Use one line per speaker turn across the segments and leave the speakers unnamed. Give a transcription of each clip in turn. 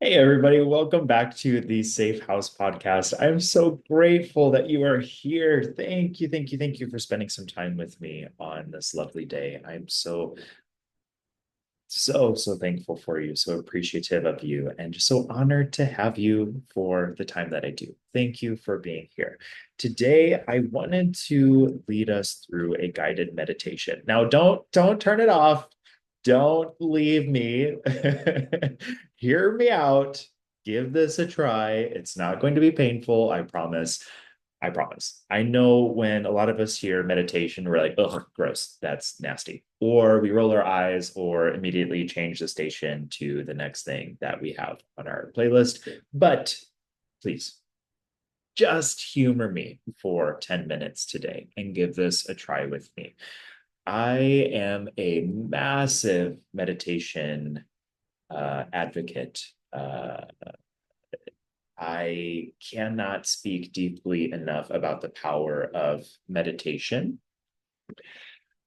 Hey, everybody, welcome back to the Safe House podcast. I'm so grateful that you are here. Thank you for spending some time with me on this lovely day. I'm so thankful for you, so appreciative of you, and just so honored to have you for the time that I do. Thank you for being here. Today, I wanted to lead us through a guided meditation. Now, don't turn it off. Don't leave me. Hear me out. Give this a try. It's not going to be painful, I promise. I promise. I know when a lot of us hear meditation, we're like, ugh, gross, that's nasty. Or we roll our eyes or immediately change the station to the next thing that we have on our playlist. But please, just humor me for 10 minutes today and give this a try with me. I am a massive meditation advocate. I cannot speak deeply enough about the power of meditation.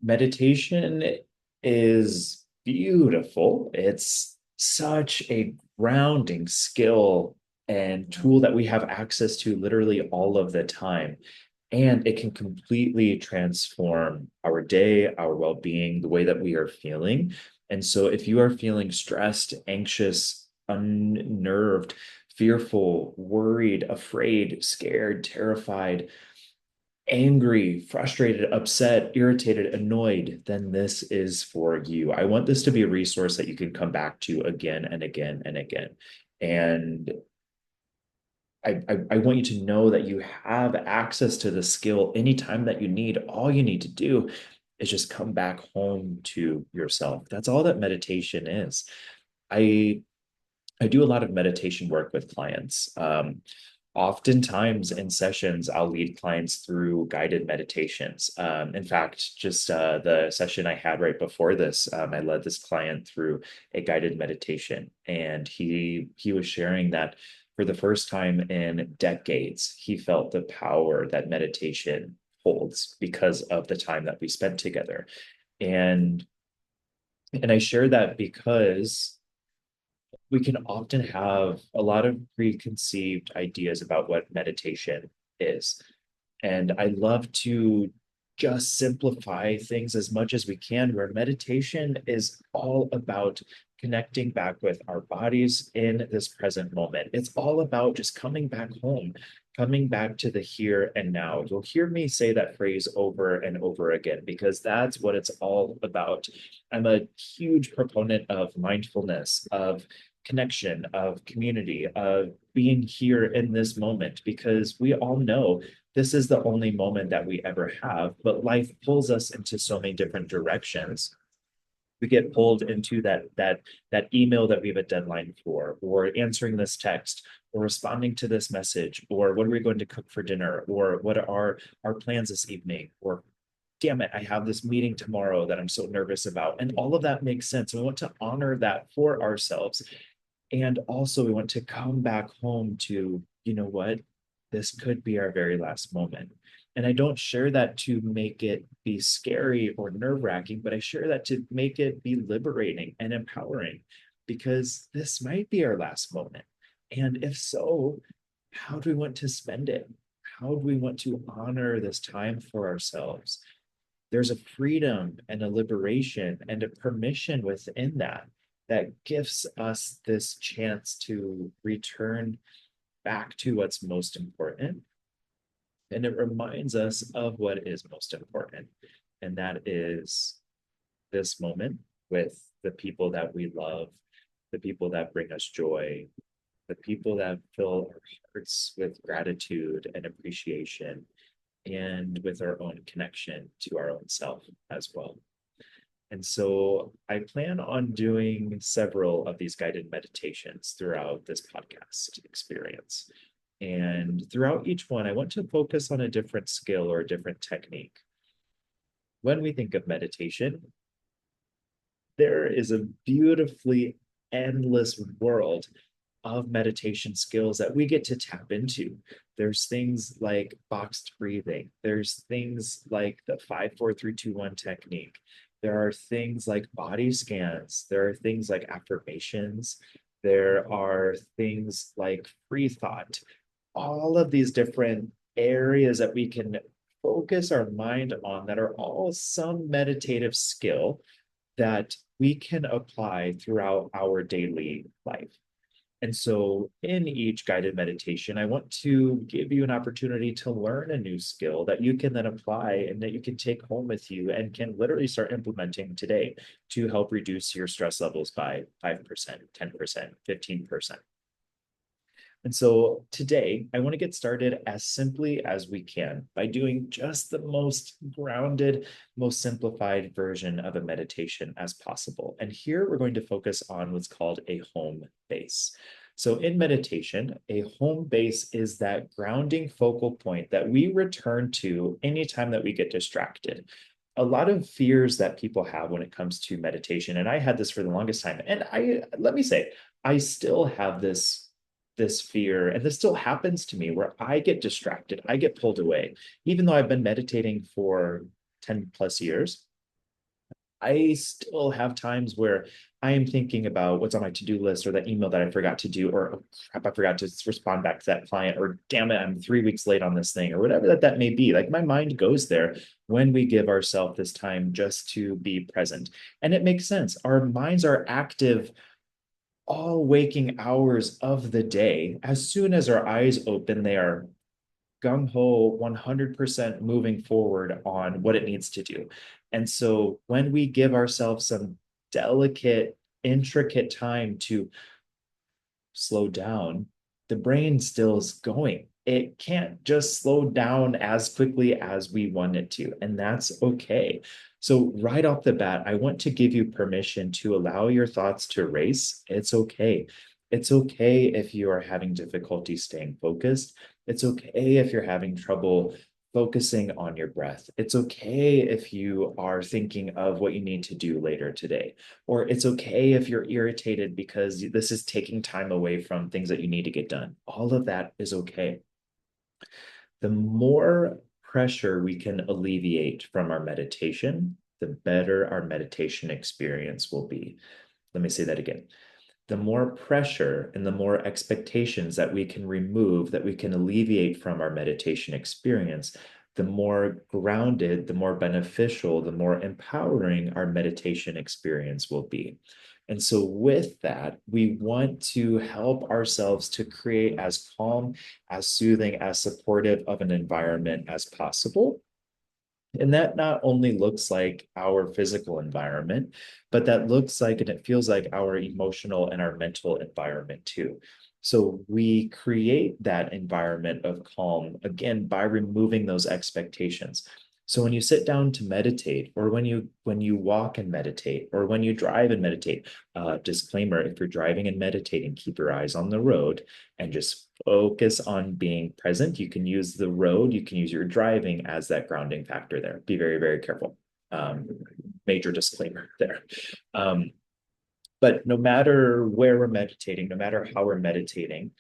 Meditation is beautiful. It's such a grounding skill and tool that we have access to literally all of the time. And it can completely transform our day, our well being, the way that we are feeling. And so, if you are feeling stressed, anxious, unnerved, fearful, worried, afraid, scared, terrified, angry, frustrated, upset, irritated, annoyed, then this is for you. I want this to be a resource that you can come back to again and again and again. And I want you to know that you have access to the skill anytime that you need. All you need to do is just come back home to yourself. That's all that meditation is. I I do a lot of meditation work with clients. Oftentimes in sessions, I'll lead clients through guided meditations. In fact, just the session I had right before this, I led this client through a guided meditation, and he was sharing that for the first time in decades, he felt the power that meditation holds because of the time that we spent together. And and I share that because we can often have a lot of preconceived ideas about what meditation is. And I love to just simplify things as much as we can, where meditation is all about connecting back with our bodies in this present moment. It's all about just coming back home, coming back to the here and now. You'll hear me say that phrase over and over again because that's what it's all about. I'm a huge proponent of mindfulness, of connection, of community, of being here in this moment, because we all know this is the only moment that we ever have, but life pulls us into so many different directions. We get pulled into that email that we have a deadline for, or answering this text, or responding to this message, or what are we going to cook for dinner, or what are our plans this evening, or damn it, I have this meeting tomorrow that I'm so nervous about. And all of that makes sense. We want to honor that for ourselves. And also, we want to come back home to, you know what, this could be our very last moment. And I don't share that to make it be scary or nerve wracking, but I share that to make it be liberating and empowering because this might be our last moment. And if so, how do we want to spend it? How do we want to honor this time for ourselves? There's a freedom and a liberation and a permission within that that gives us this chance to return back to what's most important. And it reminds us of what is most important. And that is this moment with the people that we love, the people that bring us joy, the people that fill our hearts with gratitude and appreciation, and with our own connection to our own self as well. And so I plan on doing several of these guided meditations throughout this podcast experience. And throughout each one, I want to focus on a different skill or a different technique. When we think of meditation, there is a beautifully endless world of meditation skills that we get to tap into. There's things like boxed breathing. There's things like the 5 4 3 2 1 technique. There are things like body scans. There are things like affirmations. There are things like free thought, all of these different areas that we can focus our mind on that are all some meditative skill that we can apply throughout our daily life. And so, in each guided meditation, I want to give you an opportunity to learn a new skill that you can then apply and that you can take home with you and can literally start implementing today to help reduce your stress levels by 5%, 10%, 15%. And so today, I want to get started as simply as we can by doing just the most grounded, most simplified version of a meditation as possible. And here we're going to focus on what's called a home base. So in meditation, a home base is that grounding focal point that we return to anytime that we get distracted. A lot of fears that people have when it comes to meditation, and I had this for the longest time. And I let me say, I still have this fear, and this still happens to me where I get distracted, I get pulled away. Even though I've been meditating for 10 plus years, I still have times where I am thinking about what's on my to-do list or that email that I forgot to do, or oh, crap, I forgot to respond back to that client, or damn it, I'm 3 weeks late on this thing, or whatever that may be. Like my mind goes there when we give ourselves this time just to be present. And it makes sense. Our minds are active all waking hours of the day. As soon as our eyes open, they are gung ho 100% moving forward on what it needs to do. And so when we give ourselves some delicate, intricate time to slow down, the brain still is going. It can't just slow down as quickly as we want it to, and that's okay. So, right off the bat, I want to give you permission to allow your thoughts to race. It's okay. It's okay if you are having difficulty staying focused. It's okay if you're having trouble focusing on your breath. It's okay if you are thinking of what you need to do later today, or it's okay if you're irritated because this is taking time away from things that you need to get done. All of that is okay. The more pressure we can alleviate from our meditation, the better our meditation experience will be. Let me say that again. The more pressure and the more expectations that we can remove, that we can alleviate from our meditation experience, the more grounded, the more beneficial, the more empowering our meditation experience will be. And so, with that, we want to help ourselves to create as calm, as soothing, as supportive of an environment as possible. And that not only looks like our physical environment, but that looks like and it feels like our emotional and our mental environment too. So we create that environment of calm again by removing those expectations. So when you sit down to meditate, or when you walk and meditate, or when you drive and meditate, disclaimer: if you're driving and meditating, keep your eyes on the road and just focus on being present. You can use the road, you can use your driving as that grounding factor there. Be very, very careful. Major disclaimer there. Um, but no matter where we're meditating, no matter how we're meditating,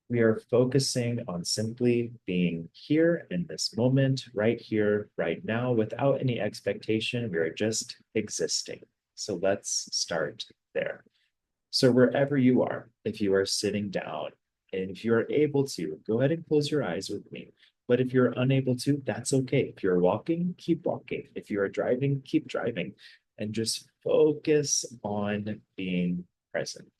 we are focusing on simply being here in this moment, right here, right now, without any expectation. We are just existing. So let's start there. So wherever you are, if you are sitting down, and if you're able to, go ahead and close your eyes with me. But if you're unable to, that's okay. If you're walking, keep walking. If you are driving, keep driving. And just focus on being present.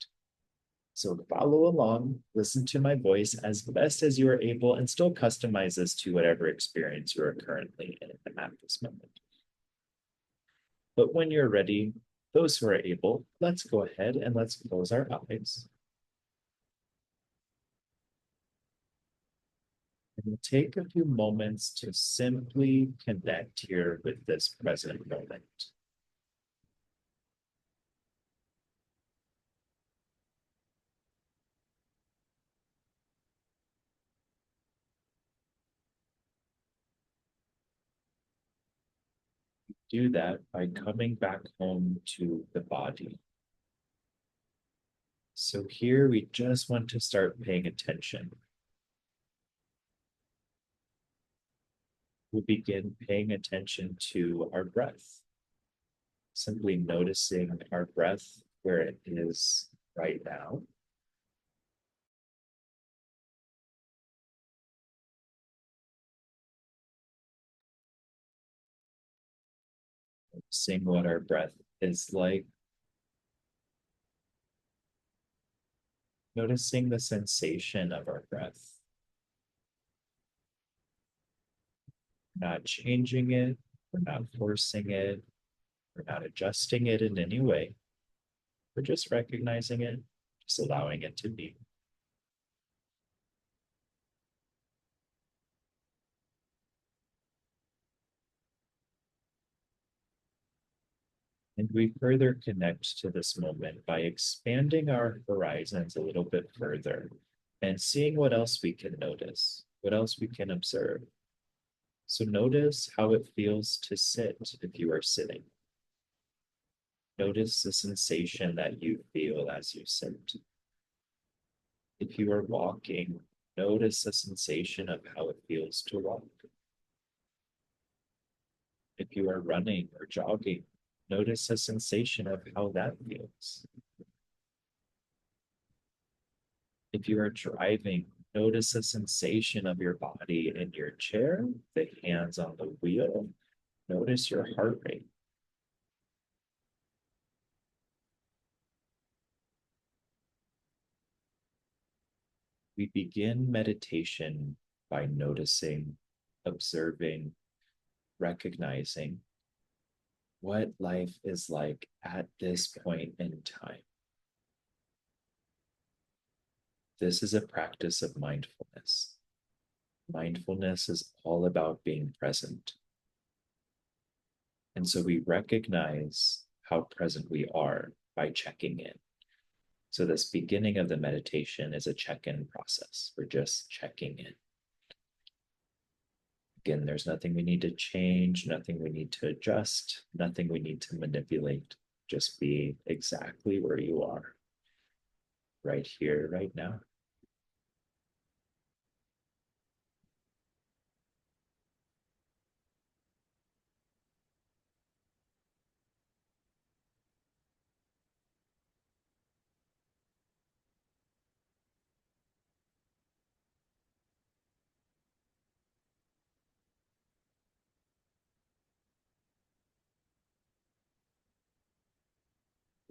So follow along, listen to my voice as best as you are able, and still customize this to whatever experience you are currently in at this moment. But when you're ready, those who are able, let's go ahead and let's close our eyes. And we'll take a few moments to simply connect here with this present moment. Do that by coming back home to the body. So here we just want to start paying attention. We'll begin paying attention to our breath, simply noticing our breath where it is, right now. Seeing what our breath is like, noticing the sensation of our breath, not changing it, we're not forcing it, we're not adjusting it in any way. We're just recognizing it, just allowing it to be. And we further connect to this moment by expanding our horizons a little bit further and seeing what else we can notice, what else we can observe. So notice how it feels to sit if you are sitting. Notice the sensation that you feel as you sit. If you are walking, notice the sensation of how it feels to walk. If you are running or jogging, notice the sensation of how that feels. If you are driving, notice the sensation of your body in your chair, the hands on the wheel. Notice your heart rate. We begin meditation by noticing, observing, recognizing what life is like at this point in time. This is a practice of mindfulness. Mindfulness is all about being present. And so we recognize how present we are by checking in. So, this beginning of the meditation is a check in process. We're just checking in. Again, there's nothing we need to change, nothing we need to adjust, nothing we need to manipulate. Just be exactly where you are, right here, right now.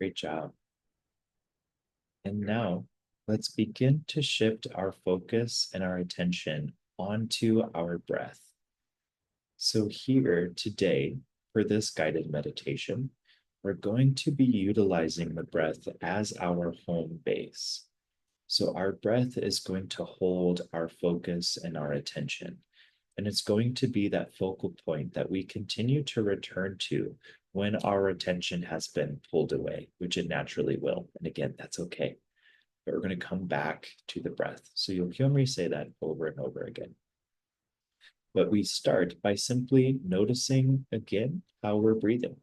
Great job. And now let's begin to shift our focus and our attention onto our breath. So, here today, for this guided meditation, we're going to be utilizing the breath as our home base. So, our breath is going to hold our focus and our attention. And it's going to be that focal point that we continue to return to when our attention has been pulled away, which it naturally will. And again, that's okay. But we're going to come back to the breath. So you'll hear me say that over and over again. But we start by simply noticing again how we're breathing.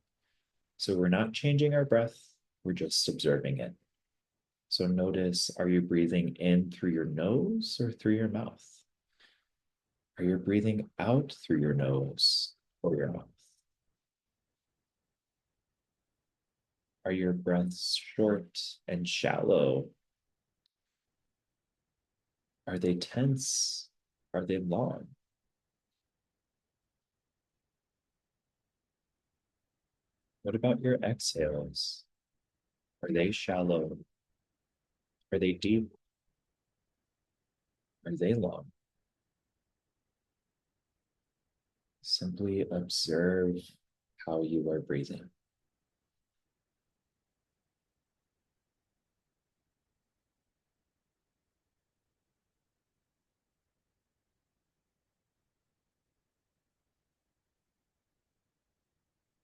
So we're not changing our breath, we're just observing it. So notice, are you breathing in through your nose or through your mouth? Are you breathing out through your nose or your mouth? Are your breaths short and shallow? Are they tense? Are they long? What about your exhales? Are they shallow? Are they deep? Are they long? Simply observe how you are breathing.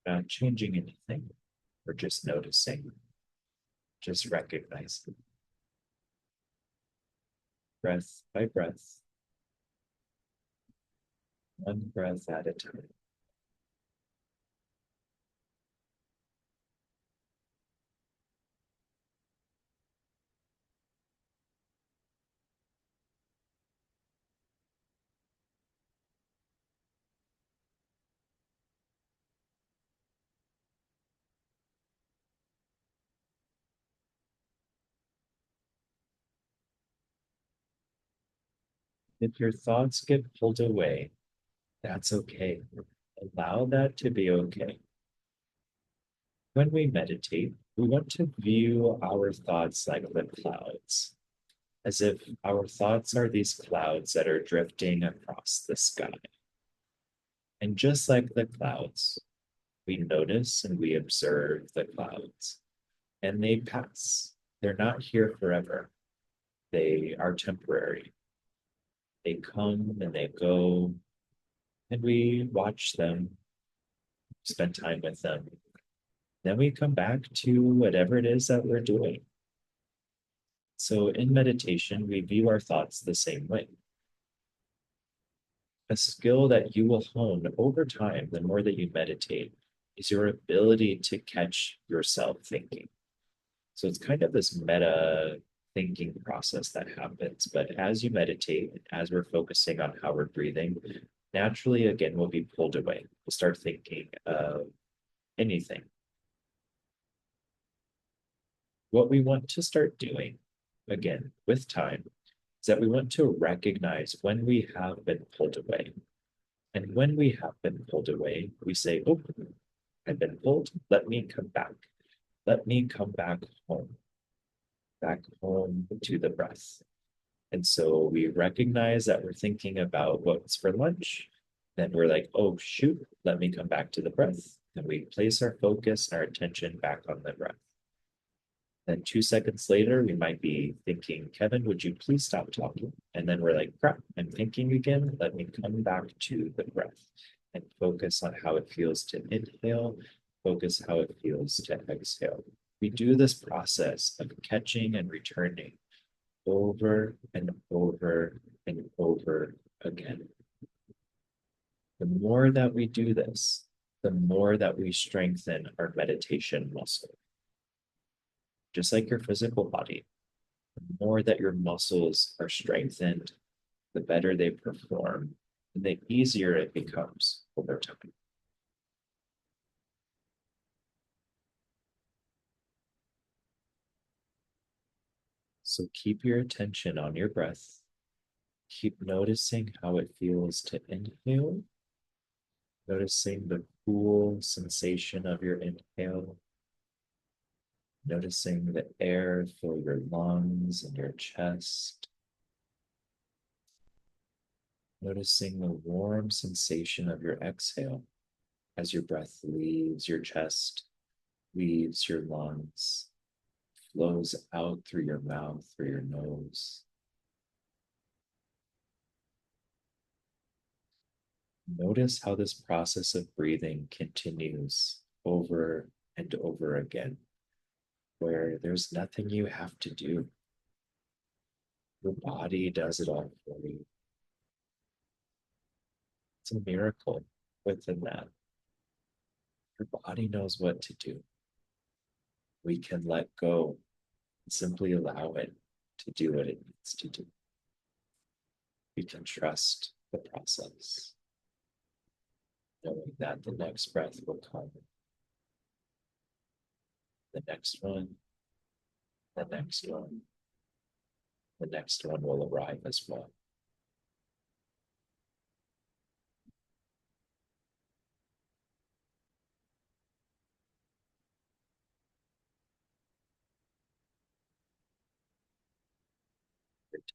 Not changing anything. We're just noticing, just recognizing breath by breath, one breath at a time. If your thoughts get pulled away, that's okay. Allow that to be okay. When we meditate, we want to view our thoughts like the clouds, as if our thoughts are these clouds that are drifting across the sky. And just like the clouds, we notice and we observe the clouds, and they pass. They're not here forever, they are temporary. They come and they go, and we watch them, spend time with them. Then we come back to whatever it is that we're doing. So in meditation, we view our thoughts the same way. A skill that you will hone over time, the more that you meditate, is your ability to catch yourself thinking. So it's kind of this meta thinking process that happens. But as you meditate, as we're focusing on how we're breathing, naturally, again, we'll be pulled away. We'll start thinking of anything. What we want to start doing, again, with time, is that we want to recognize when we have been pulled away. And when we have been pulled away, we say, oh, I've been pulled. Let me come back. Let me come back home to the breath. And so we recognize that we're thinking about what's for lunch. Then we're like, oh, shoot, let me come back to the breath. And we place our focus and our attention back on the breath. Then 2 seconds later, we might be thinking, Kevin, would you please stop talking? And then we're like, crap, I'm thinking again. Let me come back to the breath and focus on how it feels to inhale, focus how it feels to exhale. We do this process of catching and returning over and over and over again. The more that we do this, the more that we strengthen our meditation muscle. Just like your physical body, the more that your muscles are strengthened, the better they perform, and the easier it becomes over time. So keep your attention on your breath. Keep noticing how it feels to inhale, noticing the cool sensation of your inhale, noticing the air fill your lungs and your chest, noticing the warm sensation of your exhale as your breath leaves your chest, leaves your lungs, flows out through your mouth, through your nose. Notice how this process of breathing continues over and over again, where there's nothing you have to do. Your body does it all for you. It's a miracle within that. Your body knows what to do. We can let go and simply allow it to do what it needs to do. We can trust the process, knowing that the next breath will come, the next one, the next one, the next one will arrive as well.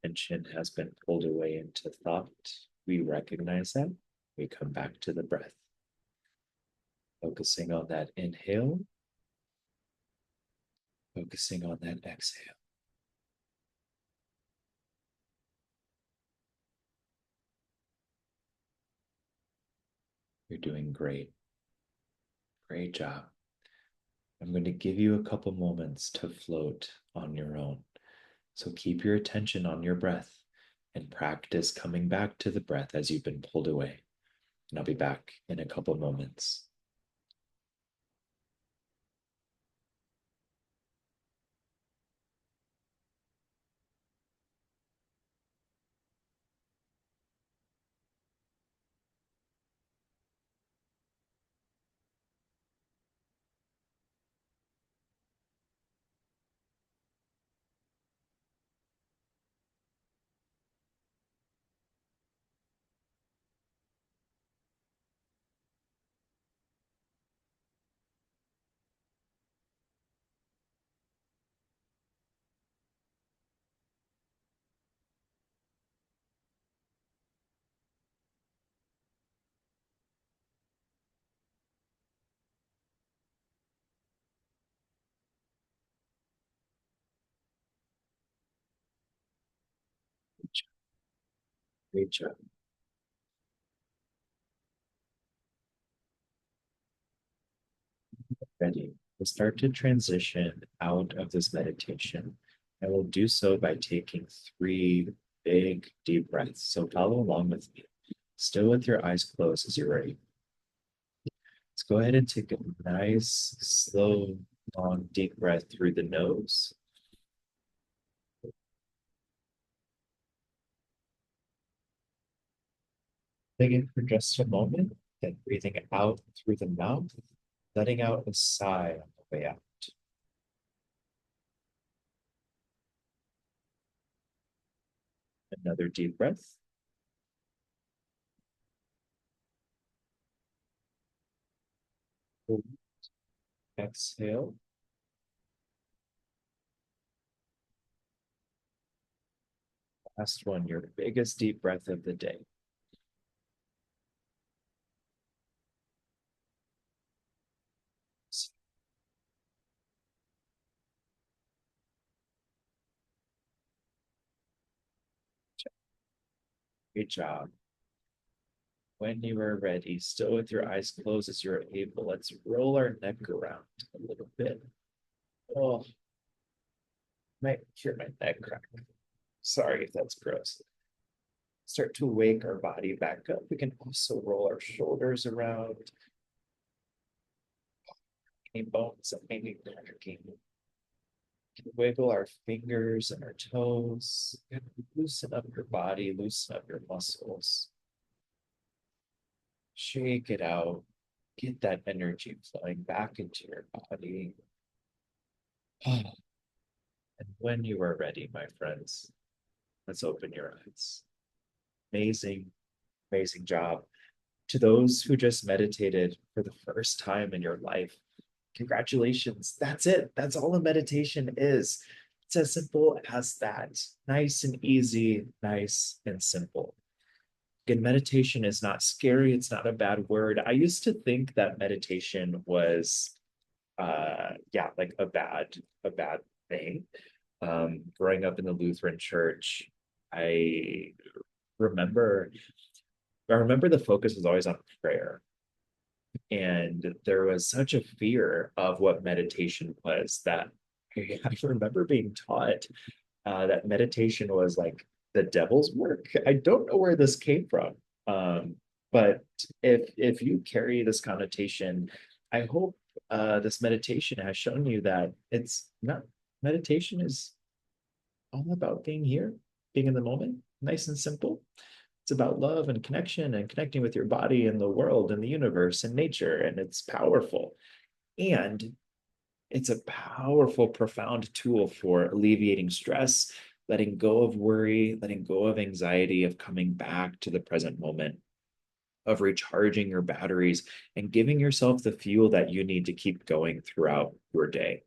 Attention has been pulled away into thought. We recognize that. We come back to the breath, focusing on that inhale, focusing on that exhale. You're doing great. Great job. I'm going to give you a couple moments to float on your own. So keep your attention on your breath and practice coming back to the breath as you've been pulled away. And I'll be back in a couple moments. Great job. Ready. We'll start to transition out of this meditation. And we'll do so by taking three big, deep breaths. So follow along with me. Still with your eyes closed as you're ready. Let's go ahead and take a nice, slow, long, deep breath through the nose. Thinking for just a moment, then breathing out through the mouth, letting out a sigh on the way out. Another deep breath. Exhale. Last one, your biggest deep breath of the day. Great job. When you are ready, still with your eyes closed as you're able, let's roll our neck around a little bit. Oh, might hear my neck crack. Sorry if that's gross. Start to wake our body back up. We can also roll our shoulders around. Any bones that may be cracking. Wiggle our fingers and our toes. Loosen up your body, loosen up your muscles. Shake it out. Get that energy flowing back into your body. And when you are ready, my friends, let's open your eyes. Amazing, amazing job. To those who just meditated for the first time in your life, congratulations. That's it. That's all a meditation is. It's as simple as that. Nice and easy, nice and simple. Again, meditation is not scary. It's not a bad word. I used to think that meditation was yeah, like a bad thing. Growing up in the Lutheran church, I remember I remember the focus was always on prayer. And there was such a fear of what meditation was that I remember being taught that meditation was like the devil's work. I don't know where this came from, but if you carry this connotation, I hope this meditation has shown you that it's not. Meditation is all about being here, being in the moment, nice and simple. It's about love and connection and connecting with your body and the world and the universe and nature, and it's powerful. And it's a powerful, profound tool for alleviating stress, letting go of worry, letting go of anxiety, of coming back to the present moment, of recharging your batteries and giving yourself the fuel that you need to keep going throughout your day.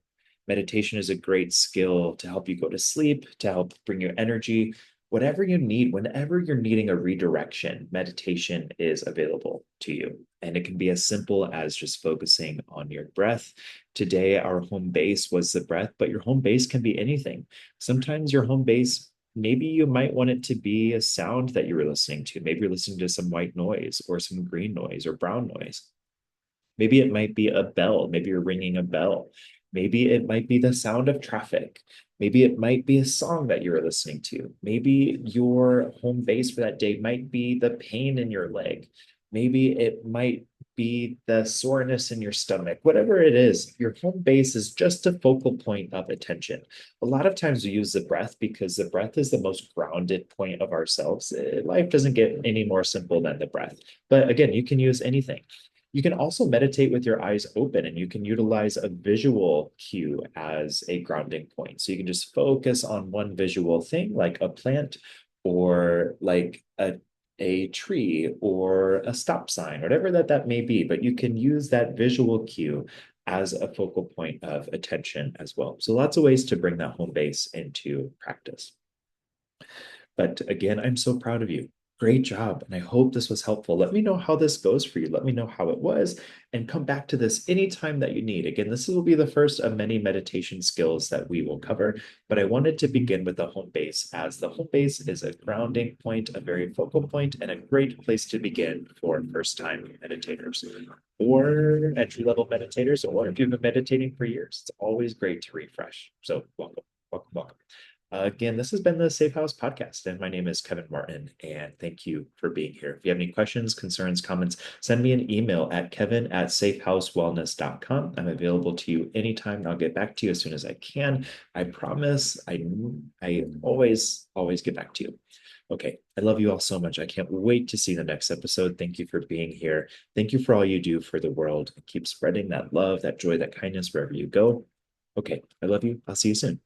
Meditation is a great skill to help you go to sleep, to help bring you energy. Whatever you need, whenever you're needing a redirection, meditation is available to you. And it can be as simple as just focusing on your breath. Today, our home base was the breath, but your home base can be anything. Sometimes your home base, maybe you might want it to be a sound that you were listening to. Maybe you're listening to some white noise or some green noise or brown noise. Maybe it might be a bell. Maybe you're ringing a bell. Maybe it might be the sound of traffic. Maybe it might be a song that you're listening to. Maybe your home base for that day might be the pain in your leg. Maybe it might be the soreness in your stomach. Whatever it is, your home base is just a focal point of attention. A lot of times we use the breath because the breath is the most grounded point of ourselves. Life doesn't get any more simple than the breath. But again, you can use anything. You can also meditate with your eyes open, and you can utilize a visual cue as a grounding point. So you can just focus on one visual thing, like a plant or like a tree or a stop sign, whatever that may be. But you can use that visual cue as a focal point of attention as well. So lots of ways to bring that home base into practice. But again, I'm so proud of you. Great job. And I hope this was helpful. Let me know how this goes for you. Let me know how it was, and come back to this anytime that you need. Again, this will be the first of many meditation skills that we will cover, but I wanted to begin with the home base, as the home base is a grounding point, a very focal point, and a great place to begin for first time meditators or entry level meditators, or if you've been meditating for years. It's always great to refresh. So, welcome, welcome, welcome. Again, this has been the Safe House Podcast, and my name is Kevin Martin, and thank you for being here. If you have any questions, concerns, comments, send me an email at kevin@safehousewellness.com. I'm available to you anytime, and I'll get back to you as soon as I can. I promise. I always get back to you. Okay, I love you all so much. I can't wait to see the next episode. Thank you for being here. Thank you for all you do for the world. Keep spreading that love, that joy, that kindness wherever you go. Okay, I love you. I'll see you soon.